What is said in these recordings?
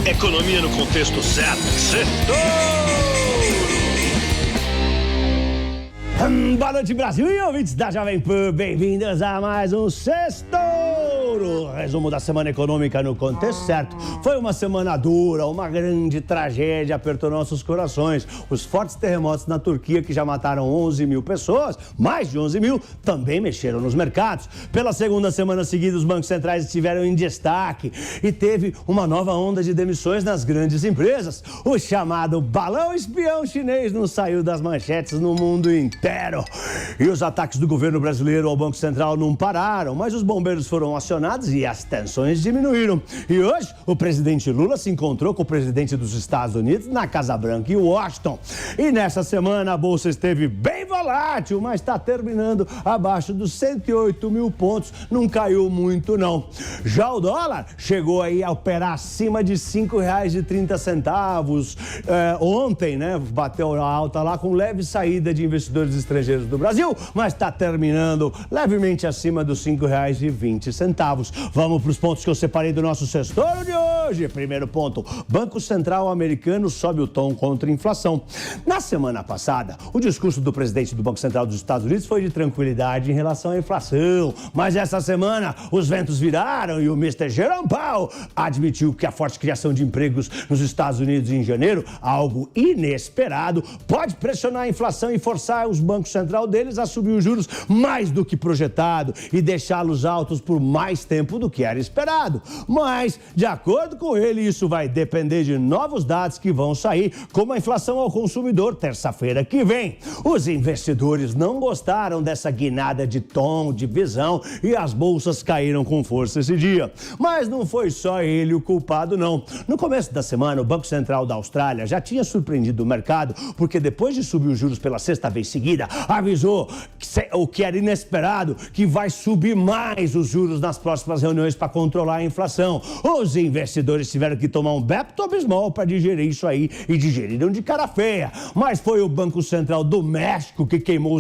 Economia no contexto certo. Boa noite, Brasil e ouvintes da Jovem Pan. Bem-vindos a mais um Sextouro. Resumo da semana econômica no contexto certo. Foi uma semana dura, uma grande tragédia apertou nossos corações. Os fortes terremotos na Turquia, que já mataram 11 mil pessoas, mais de 11 mil, também mexeram nos mercados. Pela segunda semana seguida, os bancos centrais estiveram em destaque e teve uma nova onda de demissões nas grandes empresas. O chamado balão espião chinês não saiu das manchetes no mundo inteiro. E os ataques do governo brasileiro ao Banco Central não pararam, mas os bombeiros foram acionados e as tensões diminuíram. E hoje, o presidente Lula se encontrou com o presidente dos Estados Unidos na Casa Branca, em Washington. E nessa semana, a Bolsa esteve bem volátil, mas está terminando abaixo dos 108 mil pontos. Não caiu muito, não. Já o dólar chegou aí a operar acima de R$ 5,30. Ontem, né, bateu a alta lá com leve saída de investidores estrangeiros do Brasil, mas está terminando levemente acima dos R$ 5,20. Vamos para os pontos que eu separei do nosso Sextouro de hoje. Primeiro ponto, Banco Central americano sobe o tom contra a inflação. Na semana passada, o discurso do presidente do Banco Central dos Estados Unidos foi de tranquilidade em relação à inflação, mas essa semana os ventos viraram e o Mr. Jerome Powell admitiu que a forte criação de empregos nos Estados Unidos em janeiro, algo inesperado, pode pressionar a inflação e forçar os bancos centrais deles a subir os juros mais do que projetado e deixá-los altos por mais tempo do que era esperado. Mas, de acordo com ele, isso vai depender de novos dados que vão sair, como a inflação ao consumidor terça-feira que vem. Os investidores não gostaram dessa guinada de tom, de visão, e as bolsas caíram com força esse dia. Mas não foi só ele o culpado, não. No começo da semana, o Banco Central da Austrália já tinha surpreendido o mercado, porque depois de subir os juros pela sexta vez seguida, avisou o que era inesperado, que vai subir mais os juros nas próximas reuniões para controlar a inflação. Os investidores tiveram que tomar um Pepto-Bismol para digerir isso aí e digeriram de cara feia. Mas foi o Banco Central do México que queimou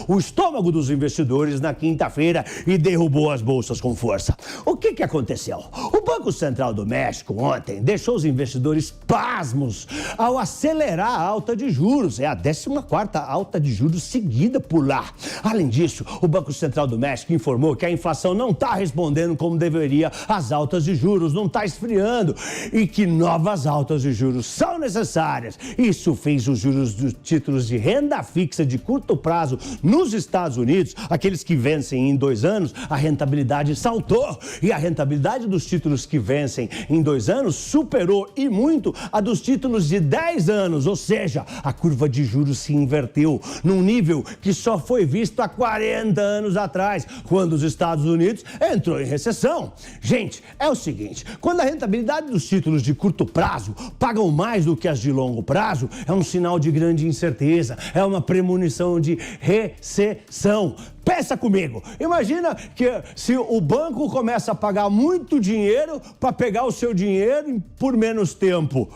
o estômago dos investidores na quinta-feira e derrubou as bolsas com força. O que aconteceu? O Banco Central do México ontem deixou os investidores pasmos ao acelerar a alta de juros. É a 14ª alta de juros seguida por lá. Além disso, o Banco Central do México informou que a inflação não está respondendo como deveria às altas de juros, não está esfriando e que novas altas de juros são necessárias. Isso fez os juros dos títulos de renda fixa de curto prazo nos Estados Unidos, aqueles que vencem em 2 anos, a rentabilidade saltou e a rentabilidade dos títulos que vencem em 2 anos superou e muito a dos títulos de 10 anos, ou seja, a curva de juros se inverteu num nível que só foi visto há 40 anos atrás, quando os Estados Unidos entrou em recessão. Gente, é o seguinte, quando a rentabilidade dos títulos de curto prazo pagam mais do que as de longo prazo, é um sinal de grande incerteza, é uma premonição de recessão. Pensa comigo, imagina que se o banco começa a pagar muito dinheiro para pegar o seu dinheiro por menos tempo.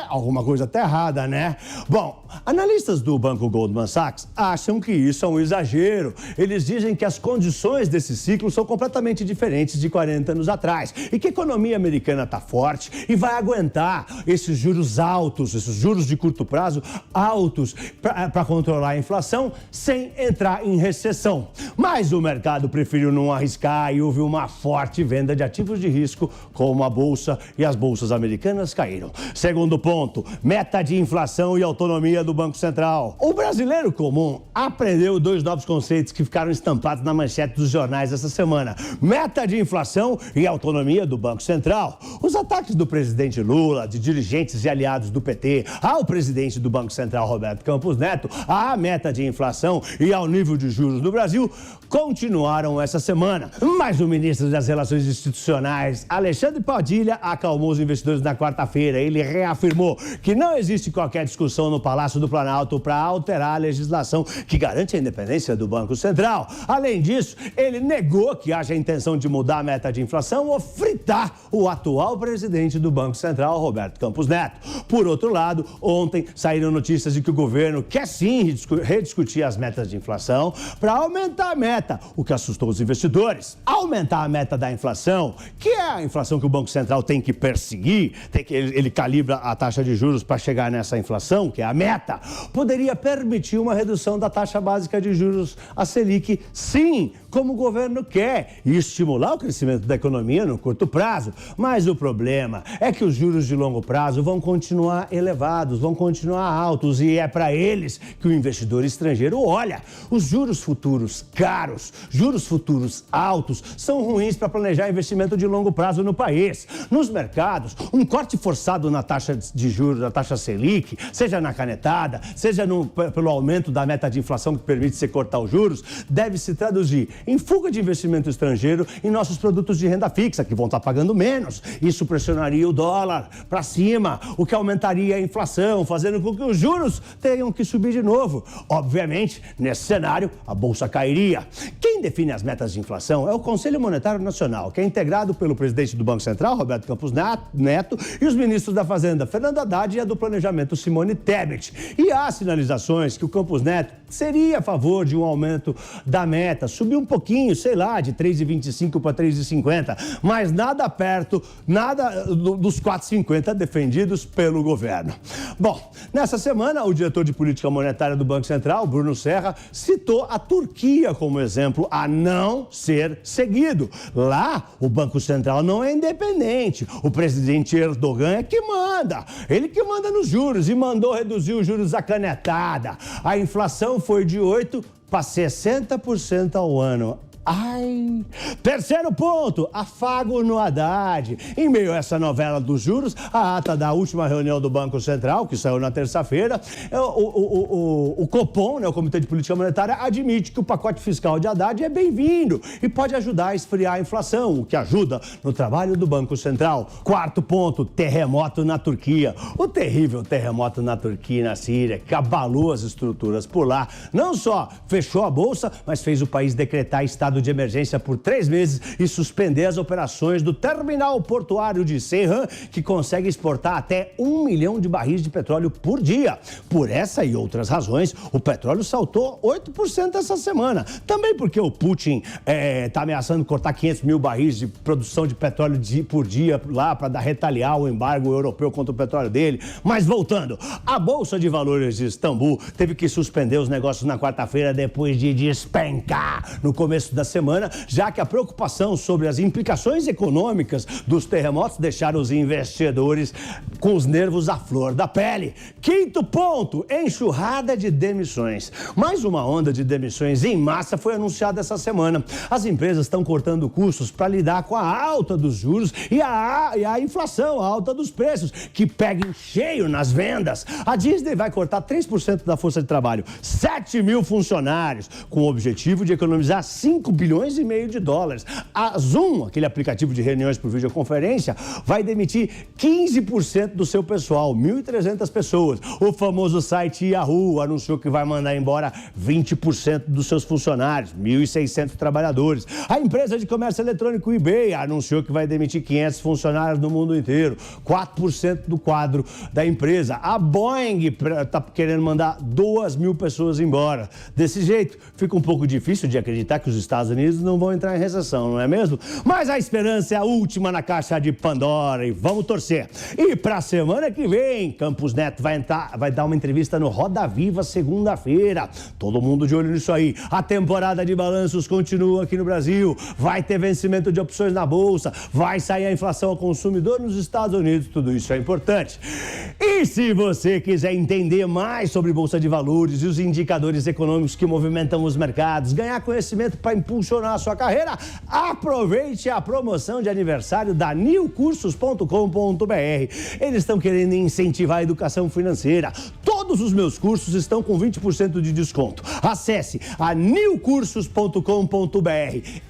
Alguma coisa tá errada, né? Bom, analistas do banco Goldman Sachs acham que isso é um exagero. Eles dizem que as condições desse ciclo são completamente diferentes de 40 anos atrás e que a economia americana está forte e vai aguentar esses juros altos, esses juros de curto prazo altos para controlar a inflação sem entrar em recessão. Mas o mercado preferiu não arriscar e houve uma forte venda de ativos de risco, como a bolsa, e as bolsas americanas caíram. Segundo ponto, meta de inflação e autonomia do Banco Central. O brasileiro comum aprendeu 2 novos conceitos que ficaram estampados na manchete dos jornais essa semana: meta de inflação e autonomia do Banco Central. Os ataques do presidente Lula, de dirigentes e aliados do PT, ao presidente do Banco Central, Roberto Campos Neto, à meta de inflação e ao nível de juros do Brasil continuaram essa semana. Mas o ministro das Relações Institucionais, Alexandre Padilha, acalmou os investidores na quarta-feira. Ele reafirmou que não existe qualquer discussão no Palácio do Planalto para alterar a legislação que garante a independência do Banco Central. Além disso, ele negou que haja intenção de mudar a meta de inflação ou fritar o atual presidente do Banco Central, Roberto Campos Neto. Por outro lado, ontem saíram notícias de que o governo quer sim rediscutir as metas de inflação para aumentar aumentar a meta, o que assustou os investidores. Aumentar a meta da inflação, que é a inflação que o Banco Central tem que perseguir, ele calibra a taxa de juros para chegar nessa inflação, que é a meta, poderia permitir uma redução da taxa básica de juros, a Selic, sim, como o governo quer, e estimular o crescimento da economia no curto prazo. Mas o problema é que os juros de longo prazo vão continuar elevados, vão continuar altos, e é para eles que o investidor estrangeiro olha. Os juros futuros caros, juros futuros altos, são ruins para planejar investimento de longo prazo no país. Nos mercados, um corte forçado na taxa de juros, da taxa Selic, seja na canetada, seja pelo aumento da meta de inflação que permite você cortar os juros, deve se traduzir em fuga de investimento estrangeiro em nossos produtos de renda fixa, que vão estar pagando menos. Isso pressionaria o dólar para cima, o que aumentaria a inflação, fazendo com que os juros tenham que subir de novo. Obviamente, nesse cenário, a bolsa cairia. Quem define as metas de inflação é o Conselho Monetário Nacional, que é integrado pelo presidente do Banco Central, Roberto Campos Neto, e os ministros da Fazenda, Fernando Haddad, e a do Planejamento, Simone Tebet. E há sinalizações que o Campos Neto seria a favor de um aumento da meta, subir um pouquinho, sei lá, de 3,25 para 3,50, mas nada perto, nada dos 4,50 defendidos pelo governo. Bom, nessa semana, o diretor de política monetária do Banco Central, Bruno Serra, citou a Turquia como exemplo a não ser seguido. Lá, o Banco Central não é independente. O presidente Erdogan é que manda. Ele que manda nos juros e mandou reduzir os juros à canetada. A inflação foi de 8% para 60% ao ano. Ai! Terceiro ponto, afago no Haddad. Em meio a essa novela dos juros, a ata da última reunião do Banco Central, que saiu na terça-feira, o Copom, o Comitê de Política Monetária, admite que o pacote fiscal de Haddad é bem-vindo e pode ajudar a esfriar a inflação, o que ajuda no trabalho do Banco Central. Quarto ponto, terremoto na Turquia. O terrível terremoto na Turquia e na Síria, que abalou as estruturas por lá, não só fechou a bolsa, mas fez o país decretar estado de emergência por 3 meses e suspender as operações do terminal portuário de Ceyhan, que consegue exportar até 1 milhão de barris de petróleo por dia. Por essa e outras razões, o petróleo saltou 8% essa semana. Também porque o Putin está ameaçando cortar 500 mil barris de produção de petróleo por dia lá para retaliar o embargo europeu contra o petróleo dele. Mas voltando, a Bolsa de Valores de Istambul teve que suspender os negócios na quarta-feira depois de despencar no começo da semana, já que a preocupação sobre as implicações econômicas dos terremotos deixaram os investidores com os nervos à flor da pele. Quinto ponto, enxurrada de demissões. Mais uma onda de demissões em massa foi anunciada essa semana. As empresas estão cortando custos para lidar com a alta dos juros e a inflação, a alta dos preços, que pega em cheio nas vendas. A Disney vai cortar 3% da força de trabalho, 7 mil funcionários, com o objetivo de economizar 5 bilhões e meio de dólares. A Zoom, aquele aplicativo de reuniões por videoconferência, vai demitir 15% do seu pessoal, 1.300 pessoas. O famoso site Yahoo anunciou que vai mandar embora 20% dos seus funcionários, 1.600 trabalhadores. A empresa de comércio eletrônico eBay anunciou que vai demitir 500 funcionários no mundo inteiro, 4% do quadro da empresa. A Boeing está querendo mandar 2.000 pessoas embora. Desse jeito, fica um pouco difícil de acreditar que os Estados Unidos não vão entrar em recessão, não é mesmo? Mas a esperança é a última na caixa de Pandora e vamos torcer. E pra semana que vem, Campos Neto vai dar uma entrevista no Roda Viva segunda-feira. Todo mundo de olho nisso aí. A temporada de balanços continua aqui no Brasil. Vai ter vencimento de opções na Bolsa. Vai sair a inflação ao consumidor nos Estados Unidos. Tudo isso é importante. E se você quiser entender mais sobre Bolsa de Valores e os indicadores econômicos que movimentam os mercados, ganhar conhecimento para impulsionar a sua carreira, aproveite a promoção de aniversário da newcursos.com.br. Eles estão querendo incentivar a educação financeira. Todos os meus cursos estão com 20% de desconto. Acesse a newcursos.com.br.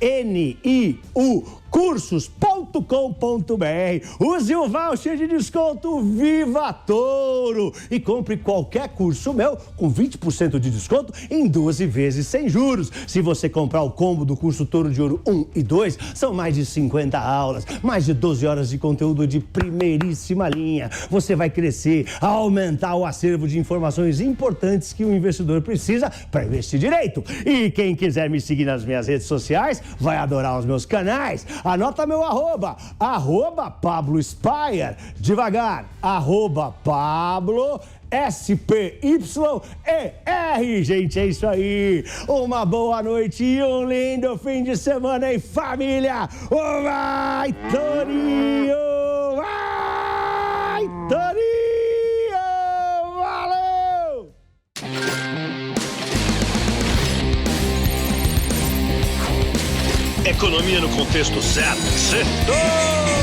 N-I-U cursos.com.br. Use o voucher de desconto Viva Touro e compre qualquer curso meu com 20% de desconto em 12 vezes sem juros. Se você comprar o combo do curso Touro de Ouro 1 e 2, são mais de 50 aulas, mais de 12 horas de conteúdo de primeiríssima linha. Você vai crescer, aumentar o acervo de informações importantes que o investidor precisa para investir direito. E quem quiser me seguir nas minhas redes sociais vai adorar os meus canais. Anota meu arroba Pablo Spyer. Devagar, arroba Pablo SPYER. Gente, é isso aí. Uma boa noite e um lindo fim de semana em família. Vai, Torinho! Vai, Torinho! Valeu! Economia no contexto certo. Certo!